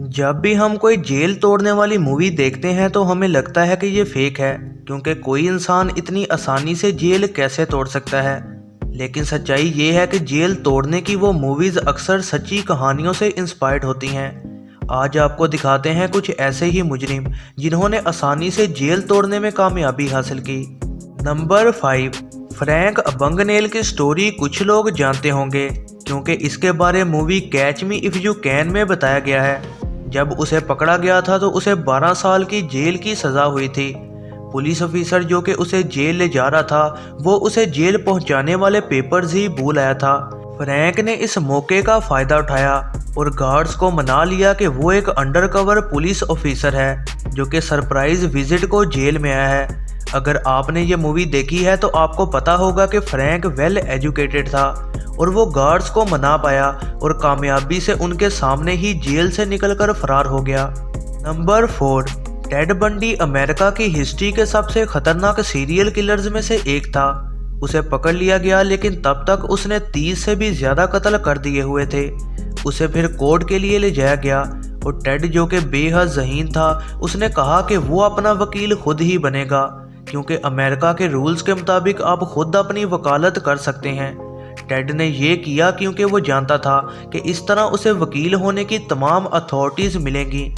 जब भी हम कोई जेल तोड़ने वाली मूवी देखते हैं तो हमें लगता है कि ये फेक है, क्योंकि कोई इंसान इतनी आसानी से जेल कैसे तोड़ सकता है। लेकिन सच्चाई ये है कि जेल तोड़ने की वो मूवीज़ अक्सर सच्ची कहानियों से इंस्पायर्ड होती हैं। आज आपको दिखाते हैं कुछ ऐसे ही मुजरिम जिन्होंने आसानी से जेल तोड़ने में कामयाबी हासिल की। नंबर 5, फ्रैंक अबंगनेल की स्टोरी कुछ लोग जानते होंगे, क्योंकि इसके बारे movie catch me if you can में बताया गया है। जब उसे पकड़ा गया था तो उसे 12 साल की जेल की सज़ा हुई थी। पुलिस ऑफिसर जो कि उसे जेल ले जा रहा था, वो उसे जेल पहुंचाने वाले पेपर्स ही भूल आया था। फ्रैंक ने इस मौके का फ़ायदा उठाया और गार्ड्स को मना लिया कि वो एक अंडरकवर पुलिस ऑफिसर है जो कि सरप्राइज विजिट को जेल में आया है। अगर आपने ये मूवी देखी है तो आपको पता होगा कि फ्रैंक वेल एजुकेटेड था और वो गार्ड्स को मना पाया और कामयाबी से उनके सामने ही जेल से निकलकर फरार हो गया। नंबर 4, टेड बंडी अमेरिका की हिस्ट्री के सबसे खतरनाक सीरियल किलर्स में से एक था। उसे पकड़ लिया गया, लेकिन तब तक उसने 30 से भी ज़्यादा कत्ल कर दिए हुए थे। उसे फिर कोर्ट के लिए ले जाया गया और टेड जो कि बेहद ज़हीन था, उसने कहा कि वो अपना वकील खुद ही बनेगा, क्योंकि अमेरिका के रूल्स के मुताबिक आप खुद अपनी वकालत कर सकते हैं। टेड ने ये किया क्योंकि वो जानता था कि इस तरह उसे वकील होने की तमाम अथॉरिटीज़ मिलेंगी।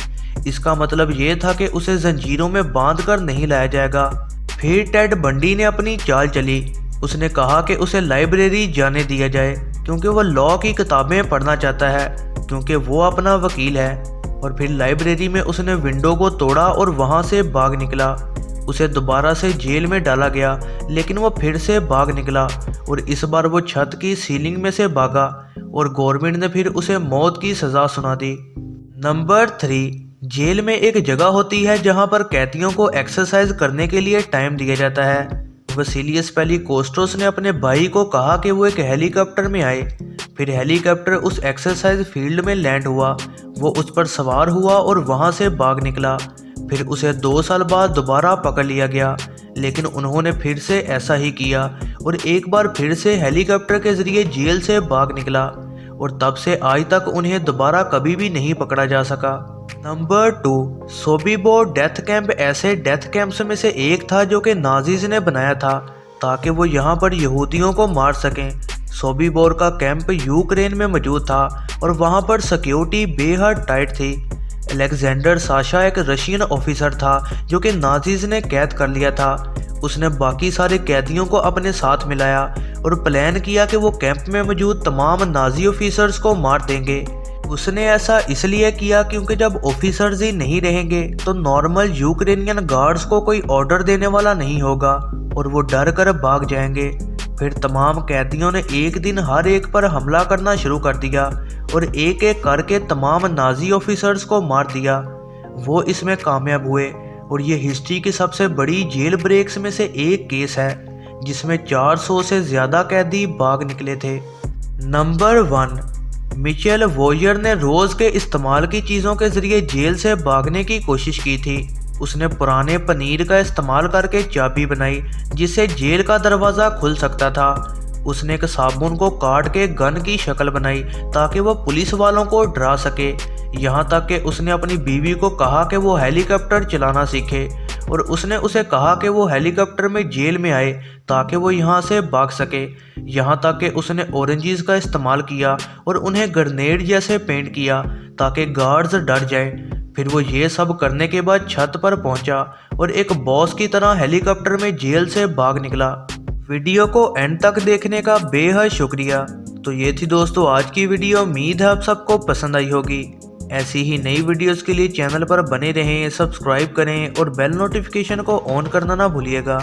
इसका मतलब ये था कि उसे जंजीरों में बांध कर नहीं लाया जाएगा। फिर टेड बंडी ने अपनी चाल चली। उसने कहा कि उसे लाइब्रेरी जाने दिया जाए, क्योंकि वो लॉ की किताबें पढ़ना चाहता है, क्योंकि वो अपना वकील है। और फिर लाइब्रेरी में उसने विंडो को तोड़ा और वहाँ से भाग निकला। उसे दोबारा से जेल में डाला गया, लेकिन वो फिर से भाग निकला और इस बार वो छत की सीलिंग में से भागा और गवर्नमेंट ने फिर उसे मौत की सज़ा सुना दी। नंबर 3, जेल में एक जगह होती है जहां पर कैदियों को एक्सरसाइज करने के लिए टाइम दिया जाता है। वसीलियस पेलिकोस्ट्रोस ने अपने भाई को कहा कि वो एक हेलीकॉप्टर में आए। फिर हेलीकॉप्टर उस एक्सरसाइज फील्ड में लैंड हुआ। वो उस पर सवार हुआ और वहां से भाग निकला। फिर उसे 2 साल बाद दोबारा पकड़ लिया गया, लेकिन उन्होंने फिर से ऐसा ही किया और एक बार फिर से हेलीकॉप्टर के जरिए जेल से भाग निकला और तब से आज तक उन्हें दोबारा कभी भी नहीं पकड़ा जा सका। नंबर 2, सोबिबोर डेथ कैंप ऐसे डेथ कैंप्स में से एक था जो कि नाजीज ने बनाया था ताकि वो यहाँ पर यहूदियों को मार सकें। सोबिबोर का कैंप यूक्रेन में मौजूद था और वहाँ पर सिक्योरिटी बेहद टाइट थी। अलेक्जेंडर साशा एक रशियन ऑफिसर था जो कि नाजीज ने कैद कर लिया था। उसने बाकी सारे कैदियों को अपने साथ मिलाया और प्लान किया कि वो कैंप में मौजूद तमाम नाजी ऑफिसर्स को मार देंगे। उसने ऐसा इसलिए किया क्योंकि जब ऑफिसर्स ही नहीं रहेंगे तो नॉर्मल यूक्रेनियन गार्ड्स को कोई ऑर्डर देने वाला नहीं होगा और वो डर कर भाग जाएंगे। फिर तमाम कैदियों ने एक दिन हर एक पर हमला करना शुरू कर दिया और एक एक करके तमाम नाजी ऑफिसर्स को मार दिया। वो इसमें कामयाब हुए और ये हिस्ट्री की सबसे बड़ी जेल ब्रेक्स में से एक केस है जिसमें 400 से ज़्यादा कैदी भाग निकले थे। नंबर 1, मिचेल वॉयर ने रोज़ के इस्तेमाल की चीज़ों के ज़रिए जेल से भागने की कोशिश की थी। उसने पुराने पनीर का इस्तेमाल करके चाबी बनाई जिससे जेल का दरवाज़ा खुल सकता था। उसने एक साबुन को काट के गन की शक्ल बनाई ताकि वो पुलिस वालों को डरा सके। यहाँ तक कि उसने अपनी बीवी को कहा कि वो हेलीकॉप्टर चलाना सीखे और उसने उसे कहा कि वो हेलीकॉप्टर में जेल में आए ताकि वो यहाँ से भाग सके। यहाँ तक कि उसने ऑरेंजेस का इस्तेमाल किया और उन्हें ग्रेनेड जैसे पेंट किया ताकि गार्ड्स डर जाए। फिर वो ये सब करने के बाद छत पर पहुंचा और एक बॉस की तरह हेलीकॉप्टर में जेल से भाग निकला। वीडियो को एंड तक देखने का बेहद शुक्रिया। तो ये थी दोस्तों आज की वीडियो। उम्मीद है आप सबको पसंद आई होगी। ऐसी ही नई वीडियोस के लिए चैनल पर बने रहें, सब्सक्राइब करें और बेल नोटिफिकेशन को ऑन करना ना भूलिएगा।